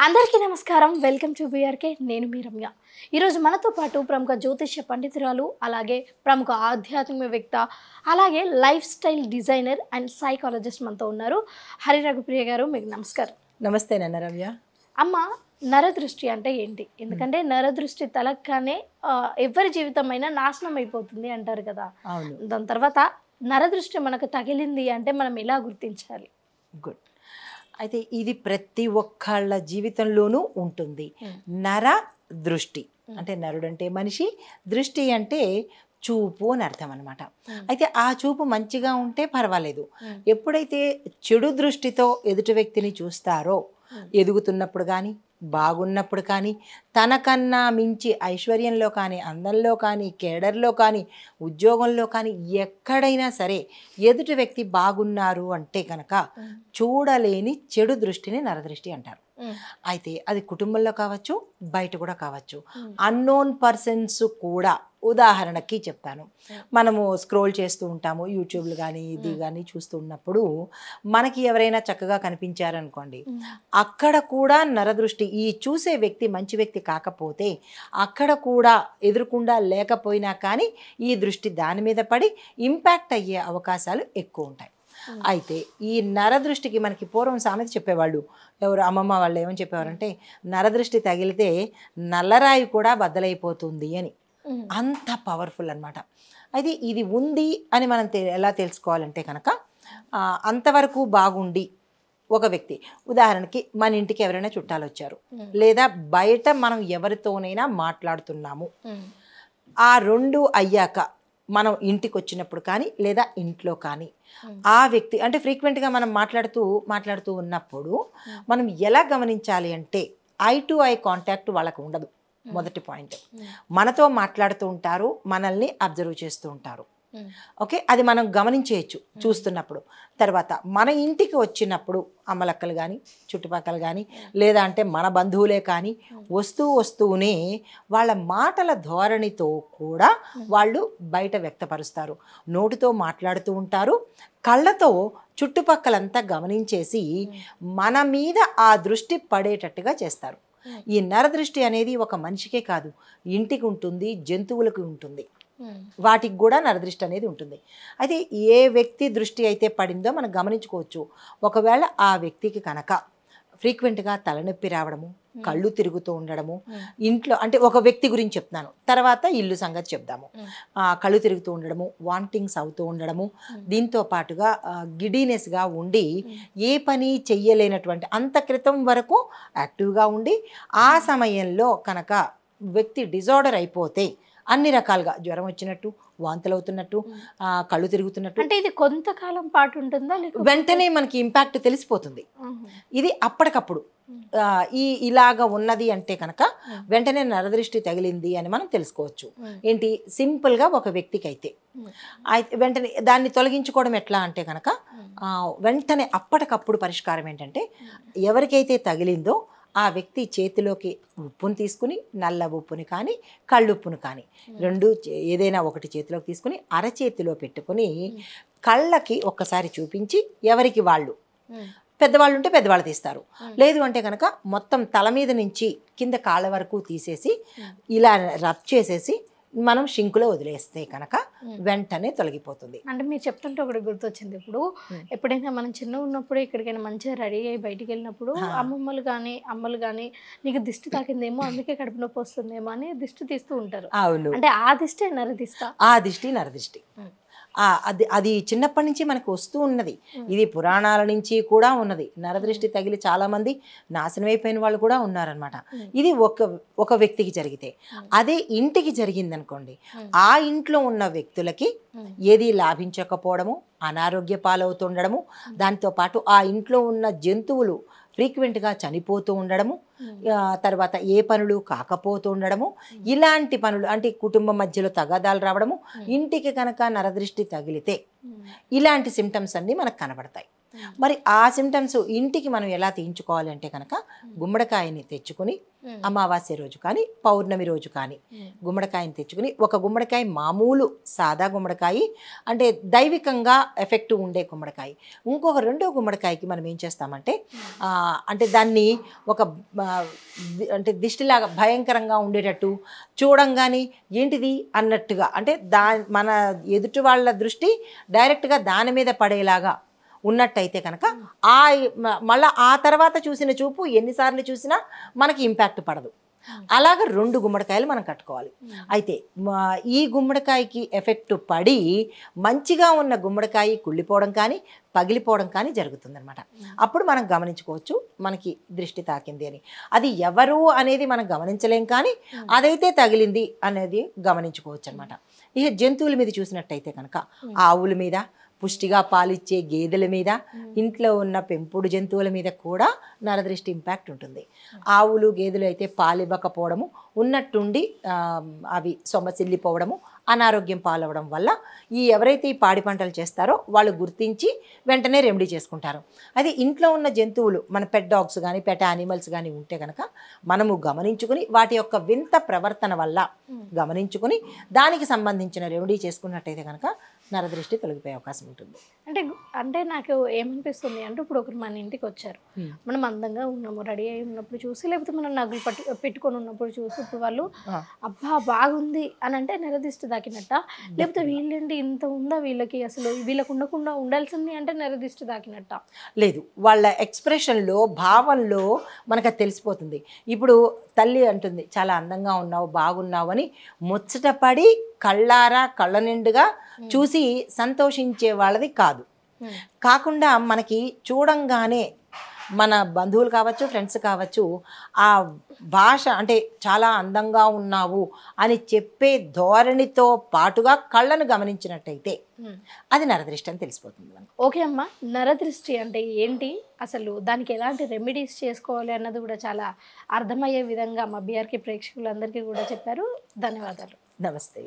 అందరికీ నమస్కారం. Welcome to BRK. నేను మీ రమ్య. ఈరోజు మనతో పాటు ప్రముఖ జ్యోతిష్య పండితురాలు, అలాగే ప్రముఖ ఆధ్యాత్మికవేత్త, అలాగే life style designer and psychologist మనతో ఉన్నారు. హరి రఘుప్రియ గారు, మీకు నమస్కారం. నమస్తే నాన్న రమ్య. అమ్మ, నరదృష్టి అంటే ఏంటి? ఎందుకంటే నరదృష్టి తలగ్గానే ఎవరి జీవితం అయినా నాశనం అయిపోతుంది అంటారు కదా. అవును. దాని తర్వాత నరదృష్టి మనకు తగిలింది అంటే మనం ఎలా గుర్తించాలి? గుడ్. అయితే ఇది ప్రతి ఒక్కళ్ళ జీవితంలోనూ ఉంటుంది. నర దృష్టి అంటే నరుడు అంటే మనిషి, దృష్టి అంటే చూపు అని అర్థం అనమాట. అయితే ఆ చూపు మంచిగా ఉంటే పర్వాలేదు. ఎప్పుడైతే చెడు దృష్టితో ఎదుటి వ్యక్తిని చూస్తారో, ఎదుగుతున్నప్పుడు కానీ బాగున్నప్పుడు కానీ, తనకన్నా మించి ఐశ్వర్యంలో కానీ, అందంలో కానీ, కేడర్లో కానీ, ఉద్యోగంలో కానీ ఎక్కడైనా సరే ఎదుటి వ్యక్తి బాగున్నారు అంటే కనుక చూడలేని చెడు దృష్టిని నరదృష్టి అంటారు. అయితే అది కుటుంబంలో కావచ్చు, బయట కూడా కావచ్చు. అన్నోన్ పర్సన్స్ కూడా, ఉదాహరణకి చెప్తాను, మనము స్క్రోల్ చేస్తూ ఉంటాము యూట్యూబ్లు కానీ ఇది కానీ చూస్తూ ఉన్నప్పుడు మనకి ఎవరైనా చక్కగా కనిపించారనుకోండి, అక్కడ కూడా నరదృష్టి, ఈ చూసే వ్యక్తి మంచి వ్యక్తి కాకపోతే అక్కడ కూడా ఎదురుకుండా లేకపోయినా కానీ ఈ దృష్టి దాని మీద పడి ఇంపాక్ట్ అయ్యే అవకాశాలు ఎక్కువ ఉంటాయి. అయితే ఈ నరదృష్టికి మనకి పూర్వం సామెత చెప్పేవాళ్ళు, ఎవరు అమ్మమ్మ వాళ్ళు ఏమని చెప్పేవారంటే, నరదృష్టి తగిలితే నల్లరాయి కూడా బద్దలైపోతుంది అని. అంత పవర్ఫుల్ అనమాట. అయితే ఇది ఉంది అని మనం ఎలా తెలుసుకోవాలంటే కనుక, అంతవరకు బాగుండి ఒక వ్యక్తి, ఉదాహరణకి మన ఇంటికి ఎవరైనా చుట్టాలు వచ్చారు, లేదా బయట మనం ఎవరితోనైనా మాట్లాడుతున్నాము, ఆ రెండు అయ్యాక మనం ఇంటికి వచ్చినప్పుడు కానీ లేదా ఇంట్లో కానీ ఆ వ్యక్తి అంటే ఫ్రీక్వెంట్గా మనం మాట్లాడుతూ ఉన్నప్పుడు మనం ఎలా గమనించాలి అంటే, ఐ టు ఐ కాంటాక్ట్ వాళ్ళకు ఉండదు. మొదటి పాయింట్. మనతో మాట్లాడుతూ ఉంటారు, మనల్ని అబ్జర్వ్ చేస్తూ ఉంటారు. ఓకే, అది మనం గమనించేయచ్చు చూస్తున్నప్పుడు. తర్వాత మన ఇంటికి వచ్చినప్పుడు అమ్మలక్కలు కానీ, చుట్టుపక్కల కానీ, లేదా అంటే మన బంధువులే కానీ వస్తూనే వాళ్ళ మాటల ధోరణితో కూడా వాళ్ళు బయట వ్యక్తపరుస్తారు. నోటితో మాట్లాడుతూ ఉంటారు, కళ్ళతో చుట్టుపక్కలంతా గమనించేసి మన మీద ఆ దృష్టి పడేటట్టుగా చేస్తారు. ఈ నరదృష్టి అనేది ఒక మనిషికే కాదు, ఇంటికి ఉంటుంది, జంతువులకు ఉంటుంది, వాటికి కూడా నరదృష్టి అనేది ఉంటుంది. అయితే ఏ వ్యక్తి దృష్టి అయితే పడిందో మనం గమనించుకోవచ్చు. ఒకవేళ ఆ వ్యక్తికి కనుక ఫ్రీక్వెంట్గా తలనొప్పి రావడము, కళ్ళు తిరుగుతూ ఉండడము, ఇంట్లో అంటే ఒక వ్యక్తి గురించి చెప్తున్నాను, తర్వాత ఇల్లు సంగతి చెప్దాము. కళ్ళు తిరుగుతూ ఉండడము, వామిటింగ్స్ అవుతూ ఉండడము, దీంతో పాటుగా గిడీనెస్గా ఉండి ఏ పని చెయ్యలేనటువంటి, అంత క్రితం వరకు యాక్టివ్గా ఉండి ఆ సమయంలో కనుక వ్యక్తి డిజార్డర్ అయిపోతే అన్ని రకాలుగా జ్వరం వచ్చినట్టు, వాంతులు అవుతున్నట్టు, కళ్ళు తిరుగుతున్నట్టు, అంటే ఇది కొంతకాలం పాటు ఉంటుందా? వెంటనే మనకి ఇంపాక్ట్ తెలిసిపోతుంది. ఇది అప్పటికప్పుడు ఇలాగా ఉన్నది అంటే కనుక వెంటనే నరదృష్టి తగిలింది అని మనం తెలుసుకోవచ్చు. ఏంటి, సింపుల్గా ఒక వ్యక్తికి అయితే వెంటనే దాన్ని తొలగించుకోవడం ఎట్లా అంటే కనుక, వెంటనే అప్పటికప్పుడు పరిష్కారం ఏంటంటే, ఎవరికైతే తగిలిందో ఆ వ్యక్తి చేతిలోకి ఉప్పును తీసుకుని, నల్ల ఉప్పుని కానీ కళ్ళుప్పును కానీ రెండు ఏదైనా ఒకటి చేతిలోకి తీసుకుని అరచేతిలో పెట్టుకుని కళ్ళకి ఒక్కసారి చూపించి, ఎవరికి వాళ్ళు, పెద్దవాళ్ళు ఉంటే పెద్దవాళ్ళు తీస్తారు, లేదు అంటే కనుక మొత్తం తల మీద నుంచి కింద కాళ్ళ వరకు తీసేసి ఇలా రబ్ చేసేసి మనం షింకులో వదిలేస్తే కనుక వెంటనే తొలగిపోతుంది. అంటే మీరు చెప్తుంటే ఒకటి గుర్తొచ్చింది. ఇప్పుడు ఎప్పుడైనా మనం చిన్న ఉన్నప్పుడు ఎక్కడికైనా మంచిగా రెడీ అయ్యి బయటికి వెళ్ళినప్పుడు అమ్మమ్మలు కానీ అమ్మలు కానీ, నీకు దిష్టి తాకిందేమో అందుకే కడుపు నొప్పి వస్తుందేమో అని దిష్టి తీస్తూ ఉంటారు. అవును. అంటే ఆ దిష్టి నరదిష్ట? ఆ దిష్టి నరదిష్టి. అది చిన్నప్పటి నుంచి మనకు వస్తూ ఉన్నది. ఇది పురాణాల నుంచి కూడా ఉన్నది. నరదృష్టి తగిలి చాలామంది నాశనం అయిపోయిన వాళ్ళు కూడా ఉన్నారనమాట. ఇది ఒక వ్యక్తికి జరిగితే, అదే ఇంటికి జరిగిందనుకోండి, ఆ ఇంట్లో ఉన్న వ్యక్తులకి ఏది లాభించకపోవడము, అనారోగ్య పాలవుతుండడము, దాంతోపాటు ఆ ఇంట్లో ఉన్న జంతువులు ఫ్రీక్వెంట్గా చనిపోతూ ఉండడము, తర్వాత ఏ పనులు కాకపోతూ ఉండడము, ఇలాంటి పనులు అంటే కుటుంబం మధ్యలో తగాదాలు రావడము, ఇంటికి కనుక నరదృష్టి తగిలితే ఇలాంటి సిమ్టమ్స్ అన్నీ మనకు కనబడతాయి. మరి ఆ సిమ్టమ్స్ ఇంటికి మనం ఎలా తీయించుకోవాలి అంటే కనుక గుమ్మడికాయని తెచ్చుకుని అమావాస్య రోజు కానీ పౌర్ణమి రోజు కానీ గుమ్మడికాయని తెచ్చుకుని ఒక గుమ్మడికాయ మామూలు సాదా గుమ్మడికాయ అంటే దైవికంగా ఎఫెక్టివ్ ఉండే గుమ్మడికాయ, ఇంకొక రెండో గుమ్మడికాయకి మనం ఏం చేస్తామంటే అంటే దాన్ని ఒక అంటే దిష్టిలాగా భయంకరంగా ఉండేటట్టు చూడంగానే ఏంటిది అన్నట్టుగా అంటే మన ఎదుటి వాళ్ళ దృష్టి డైరెక్ట్గా దాని మీద పడేలాగా ఉన్నట్టయితే కనుక మళ్ళీ ఆ తర్వాత చూసిన చూపు ఎన్నిసార్లు చూసినా మనకి ఇంపాక్ట్ పడదు. అలాగ 2 గుమ్మడికాయలు మనం కట్టుకోవాలి. అయితే ఈ గుమ్మడికాయకి ఎఫెక్ట్ పడి మంచిగా ఉన్న గుమ్మడికాయ కుళ్ళిపోవడం కానీ పగిలిపోవడం కానీ జరుగుతుందన్నమాట. అప్పుడు మనం గమనించుకోవచ్చు మనకి దృష్టి తాకింది అని. అది ఎవరు అనేది మనం గమనించలేం కానీ అదైతే తగిలింది అనేది గమనించుకోవచ్చు అనమాట. ఇక జంతువుల మీద చూసినట్టయితే కనుక ఆవుల మీద, పుష్టిగా పాలిచ్చే గేదెల మీద, ఇంట్లో ఉన్న పెంపుడు జంతువుల మీద కూడా నరదృష్టి ఇంపాక్ట్ ఉంటుంది. ఆవులు గేదెలు అయితే పాలివ్వకపోవడము, ఉన్నట్టుండి అవి సొమ్మసిల్లిపోవడము, అనారోగ్యం పాలవడం వల్ల ఎవరైతే ఈ పాడి పంటలు చేస్తారో వాళ్ళు గుర్తించి వెంటనే రెమెడీ చేసుకుంటారు. అది ఇంట్లో ఉన్న జంతువులు మన పెట్ డాగ్స్ కానీ పెట్ యానిమల్స్ కానీ ఉంటే కనుక మనము గమనించుకుని వాటి యొక్క వింత ప్రవర్తన వల్ల గమనించుకుని దానికి సంబంధించిన రెమెడీ చేసుకున్నట్టయితే కనుక నరదృష్టి తొలగిపోయే అవకాశం ఉంటుంది. అంటే నాకు ఏమనిపిస్తుంది అంటే ఇప్పుడు ఒకరు మన ఇంటికి వచ్చారు, మనం అందంగా ఉన్నాము, రెడీ అయి ఉన్నప్పుడు చూసి, లేకపోతే మనం నగలు పెట్టుకొని ఉన్నప్పుడు చూసి ఇప్పుడు వాళ్ళు అబ్బా బాగుంది అని అంటే నరదిష్టి దాకినట్ట, లేకపోతే వీళ్ళండి ఇంత ఉందా వీళ్ళకి, అసలు వీళ్ళకు ఉండకుండా ఉండాల్సింది అంటే నరదిష్టి దాకినట్ట? లేదు, వాళ్ళ ఎక్స్ప్రెషన్లో భావంలో మనకు అది తెలిసిపోతుంది. ఇప్పుడు తల్లి అంటుంది చాలా అందంగా ఉన్నావు బాగున్నావు అని ముచ్చటపడి కళ్ళారా కళ్ళ నిండుగా చూసి సంతోషించే వాళ్ళది కాదు. కాకుండా మనకి చూడంగానే మన బంధువులు కావచ్చు, ఫ్రెండ్స్ కావచ్చు, ఆ భాష అంటే చాలా అందంగా ఉన్నావు అని చెప్పే ధోరణితో పాటుగా కళ్ళను గమనించినట్టయితే అది నరదృష్టి అని తెలిసిపోతుంది మనకు. ఓకే అమ్మ, నరదృష్టి అంటే ఏంటి, అసలు దానికి ఎలాంటి రెమెడీస్ చేసుకోవాలి అన్నది కూడా చాలా అర్థమయ్యే విధంగా మా బీఆర్కే ప్రేక్షకులందరికీ కూడా చెప్పారు. ధన్యవాదాలు. నమస్తే.